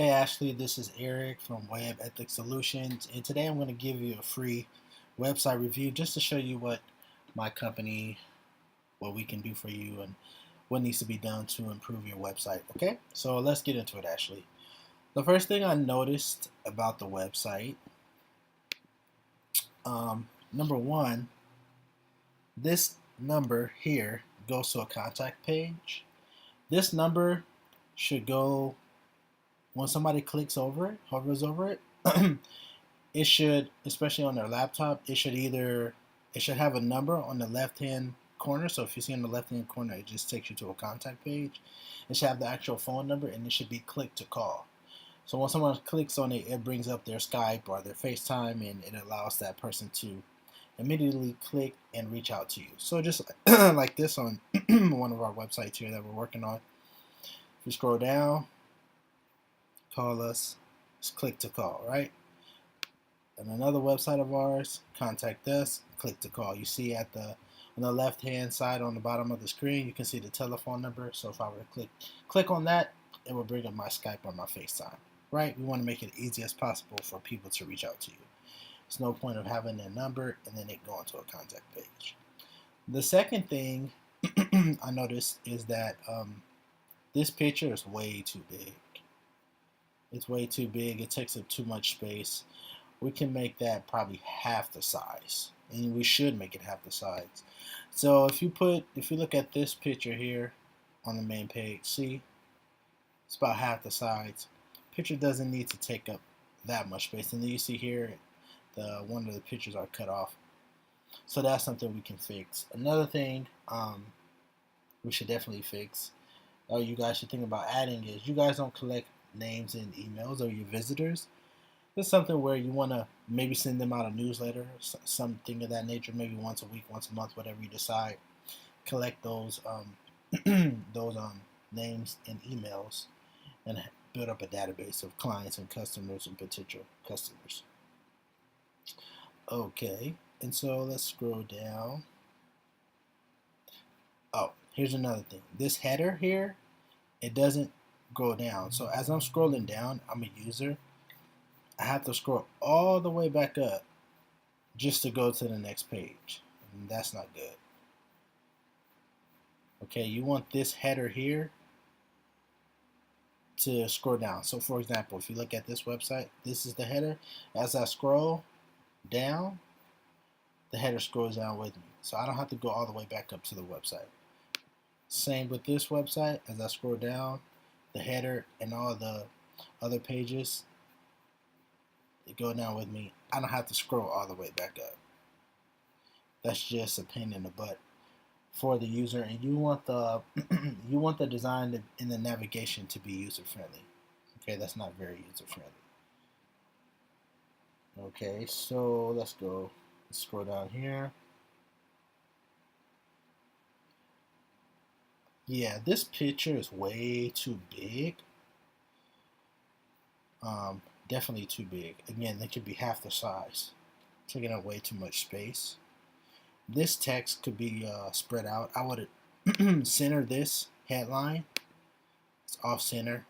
Hey Ashley, this is Eric from Web Ethics Solutions, and today I'm going to give you a free website review just to show you what my company, what we can do for you, and what needs to be done to improve your website. Okay, so let's get into it, Ashley. The first thing I noticed about the website, number one, this number here goes to a contact page. This number should go when somebody clicks over it, hovers over it. It should, especially on their laptop, it should have a number on the left hand corner. So if you see on the left hand corner, it just takes you to a contact page. It should have the actual phone number, and it should be click to call. So when someone clicks on it, it brings up their Skype or their FaceTime, and it allows that person to immediately click and reach out to you. So just like this on one of our websites here that we're working on. If you scroll down, call us, just click to call, right? And another website of ours, contact us, click to call. You see on the left hand side on the bottom of the screen, you can see the telephone number. So if I were to click on that, it will bring up my Skype or my FaceTime. Right? We want to make it easy as possible for people to reach out to you. There's no point of having their number and then it going to a contact page. The second thing I noticed is that this picture is way too big. It's way too big. It takes up too much space. We can make that probably half the size, and we should make it half the size. So if you look at this picture here on the main page, see, it's about half the size. Picture doesn't need to take up that much space. And then you see here, one of the pictures are cut off. So that's something we can fix. Another thing we should definitely fix, or you guys should think about adding, is you guys don't collect names and emails of your visitors. It's something where you want to maybe send them out a newsletter, something of that nature, maybe once a week, once a month, whatever you decide. Collect those those names and emails, and build up a database of clients and customers and potential customers. Okay, and so let's scroll down. Oh, here's another thing. This header here, it doesn't go down. So as I'm scrolling down, I'm a user. I have to scroll all the way back up just to go to the next page. And that's not good. Okay, you want this header here to scroll down. So for example, if you look at this website, this is the header. As I scroll down, the header scrolls down with me. So I don't have to go all the way back up to the website. Same with this website. As I scroll down, the header and all the other pages, they go down with me. I don't have to scroll all the way back up. That's just a pain in the butt for the user, and you want the you want the design in the navigation to be user friendly. Okay, that's not very user friendly. Okay, so let's scroll down here. Yeah, this picture is way too big. Definitely too big. Again, they could be half the size, taking up way too much space. This text could be spread out. I would center this headline. It's off center.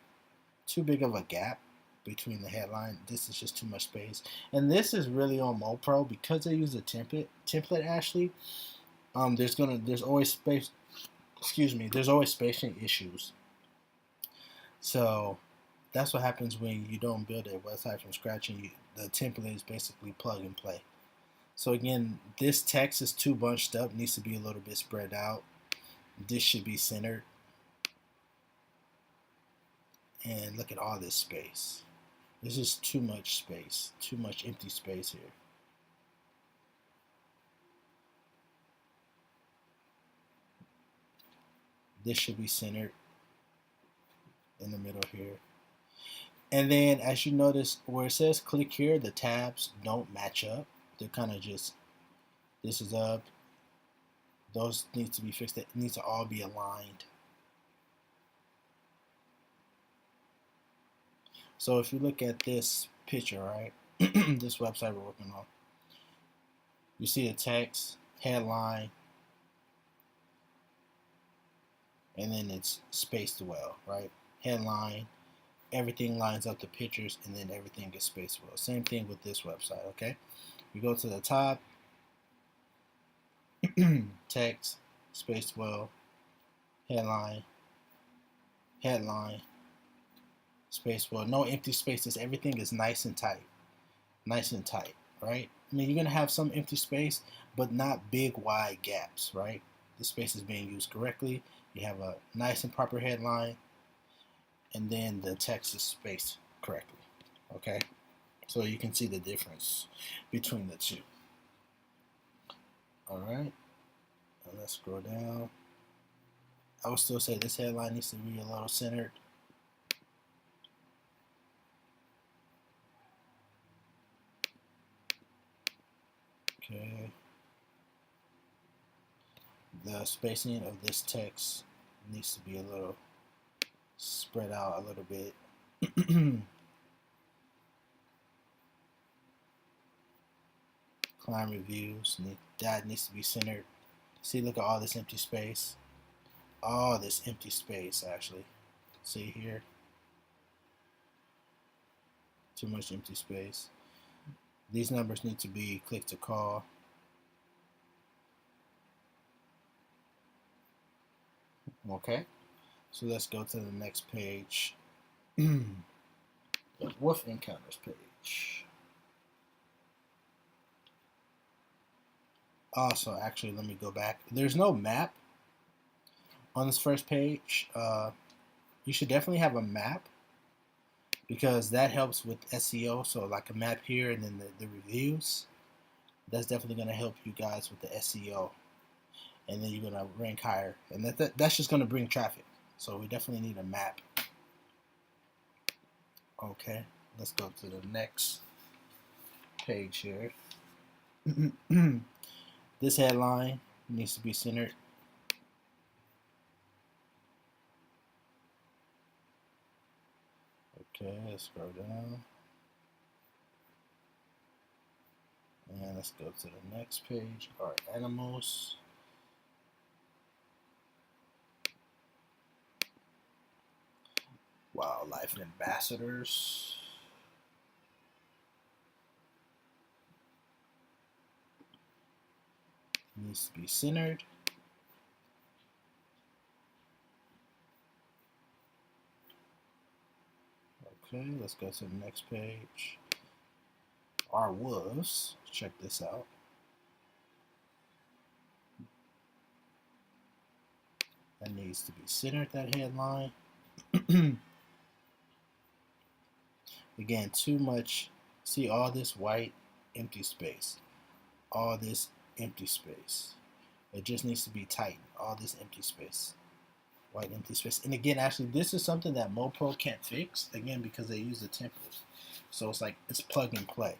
Too big of a gap between the headline. This is just too much space. And this is really on MoPro because they use a template, Ashley. There's always space. Excuse me. There's always spacing issues. So that's what happens when you don't build a website from scratch and the template is basically plug and play. So again, this text is too bunched up, needs to be a little bit spread out. This should be centered. And look at all this space. This is too much space, too much empty space here. This should be centered in the middle here. And then as you notice where it says click here, the tabs don't match up. They're kind of just, this is up. Those need to be fixed. It needs to all be aligned. So if you look at this picture, right, this website we're working on, you see the text, headline, and then it's spaced well, right? Headline, everything lines up, the pictures, and then everything gets spaced well. Same thing with this website, okay? We go to the top, text, spaced well, headline, headline, spaced well. No empty spaces. Everything is nice and tight. Nice and tight, right? I mean, you're going to have some empty space, but not big, wide gaps, right? The space is being used correctly. You have a nice and proper headline, and then the text is spaced correctly, okay? So you can see the difference between the two. All right, and let's scroll down. I would still say this headline needs to be a little centered. Okay. The spacing of this text needs to be a little spread out a little bit. Client reviews, that needs to be centered. See, look at all this empty space. All this empty space, actually. See here? Too much empty space. These numbers need to be click to call. Okay, so let's go to the next page. The Wolf Encounters page. Also, actually, let me go back. There's no map on this first page. You should definitely have a map because that helps with SEO. So like a map here and then the reviews. That's definitely going to help you guys with the SEO. And then you're going to rank higher. And that's just going to bring traffic. So we definitely need a map. Okay, let's go to the next page here. This headline needs to be centered. Okay, let's scroll down. And let's go to the next page. Our animals. Wildlife ambassadors. Needs to be centered. Okay, let's go to the next page. Our wolves. Check this out. That needs to be centered, that headline. Again, too much. See all this white empty space. All this empty space. It just needs to be tightened. All this empty space. White empty space. And again, actually, this is something that MoPro can't fix, again, because they use the templates. So it's like, it's plug and play.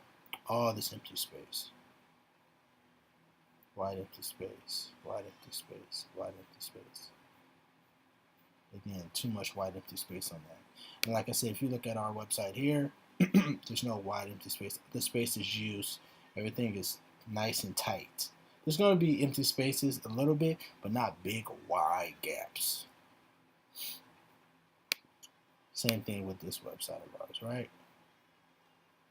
All this empty space. White empty space. White empty space. White empty space. Again, too much white empty space on that. And like I said, if you look at our website here, there's no wide empty space. The space is used. Everything is nice and tight. There's going to be empty spaces a little bit, but not big, wide gaps. Same thing with this website of ours, right?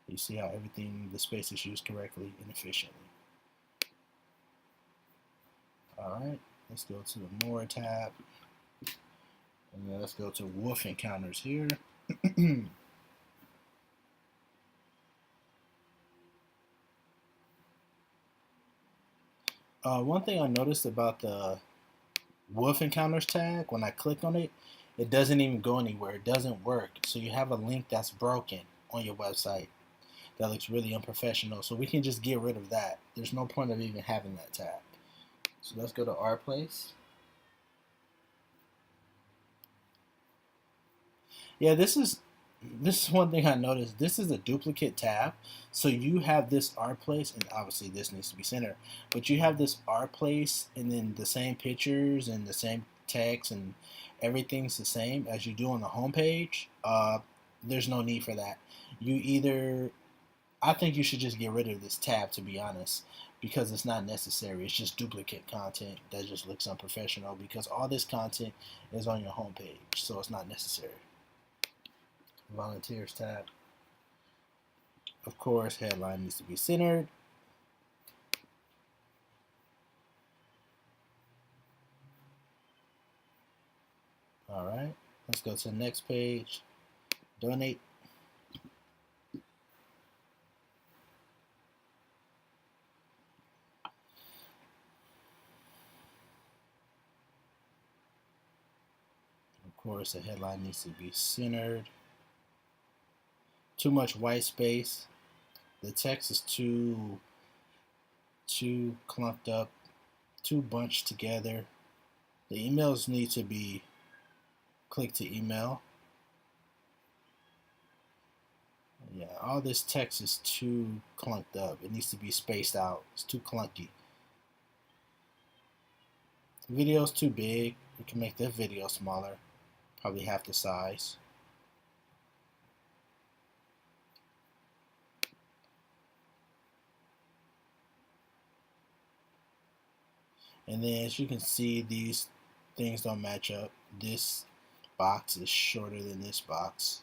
You see how everything, the space is used correctly and efficiently. All right, let's go to the More tab. And then let's go to Wolf Encounters here. One thing I noticed about the Wolf Encounters tag, when I click on it, it doesn't even go anywhere. It doesn't work. So you have a link that's broken on your website. That looks really unprofessional. So we can just get rid of that. There's no point of even having that tab. So let's go to our place. Yeah, this is one thing I noticed. This is a duplicate tab. So you have this our place, and obviously this needs to be centered. But you have this our place, and then the same pictures and the same text and everything's the same as you do on the home page. There's no need for that. You either, I think you should just get rid of this tab, to be honest, because it's not necessary. It's just duplicate content that just looks unprofessional because all this content is on your home page, so it's not necessary. volunteers tab. Of course, headline needs to be centered. All right, let's go to the next page. Donate. Of course, the headline needs to be centered. Too much white space. The text is too clumped up, too bunched together. The emails need to be click to email. Yeah, all this text is too clunked up. It needs to be spaced out. It's too clunky. The video's too big. We can make the video smaller, probably half the size. And then as you can see, these things don't match up. This box is shorter than this box,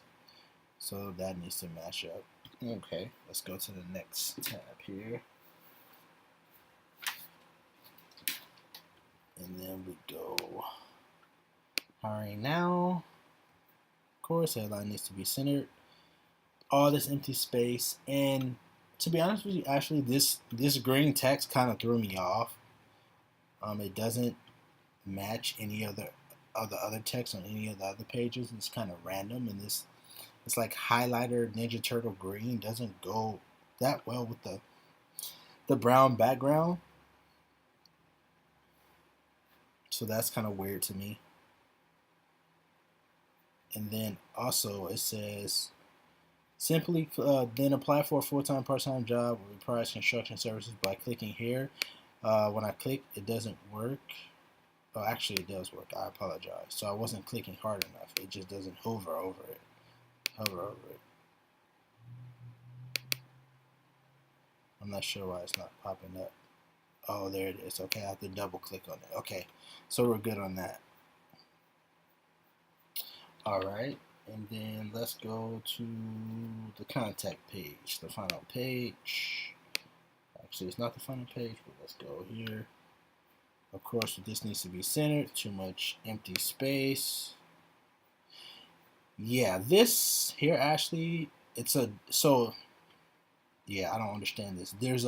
so that needs to match up. Okay, let's go to the next tab here. And then we go hiring now. Of course, headline needs to be centered. All this empty space, and to be honest with you, actually this green text kind of threw me off. It doesn't match any other text on any of the other pages. It's kind of random, and this it's like highlighter Ninja Turtle green doesn't go that well with the brown background. So that's kind of weird to me. And then also it says simply then apply for a full-time part-time job with requires construction services by clicking here. When I click, it doesn't work. Oh, actually it does work. I apologize. So I wasn't clicking hard enough. It just doesn't hover over it. I'm not sure why it's not popping up. Oh, there it is. Okay, I have to double click on it. Okay, so we're good on that. All right, and then let's go to the contact page, the final page. Actually, it's not the final page, but let's go here. Of course, this needs to be centered. Too much empty space. Yeah, this here, Ashley, yeah, I don't understand this. There's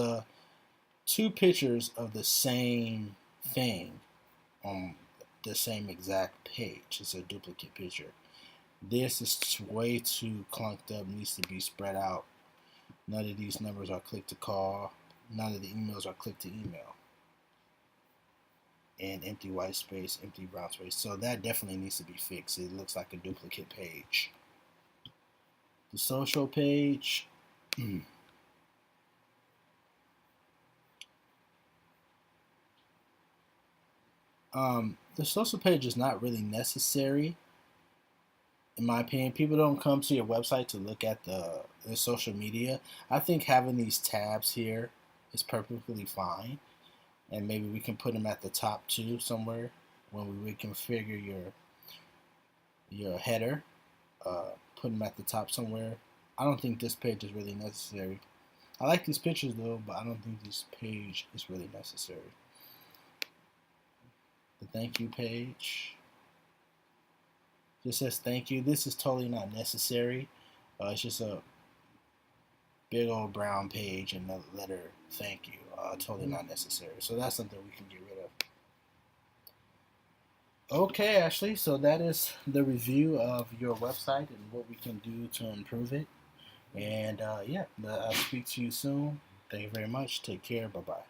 two pictures of the same thing on the same exact page. It's a duplicate picture. This is way too clunked up, needs to be spread out. None of these numbers are click to call. None of the emails are click to email. And empty white space, empty brown space. So that definitely needs to be fixed. It looks like a duplicate page. The social page. The social page is not really necessary, in my opinion. People don't come to your website to look at the social media. I think having these tabs here is perfectly fine, and maybe we can put them at the top too somewhere when we reconfigure your header. Put them at the top somewhere. I don't think this page is really necessary. I like these pictures though, but I don't think this page is really necessary. The thank you page just says thank you. This is totally not necessary. It's just a big old brown page and the letter thank you. Totally not necessary. So that's something we can get rid of. Okay, Ashley, so that is the review of your website and what we can do to improve it. And yeah, I'll speak to you soon. Thank you very much. Take care. Bye-bye.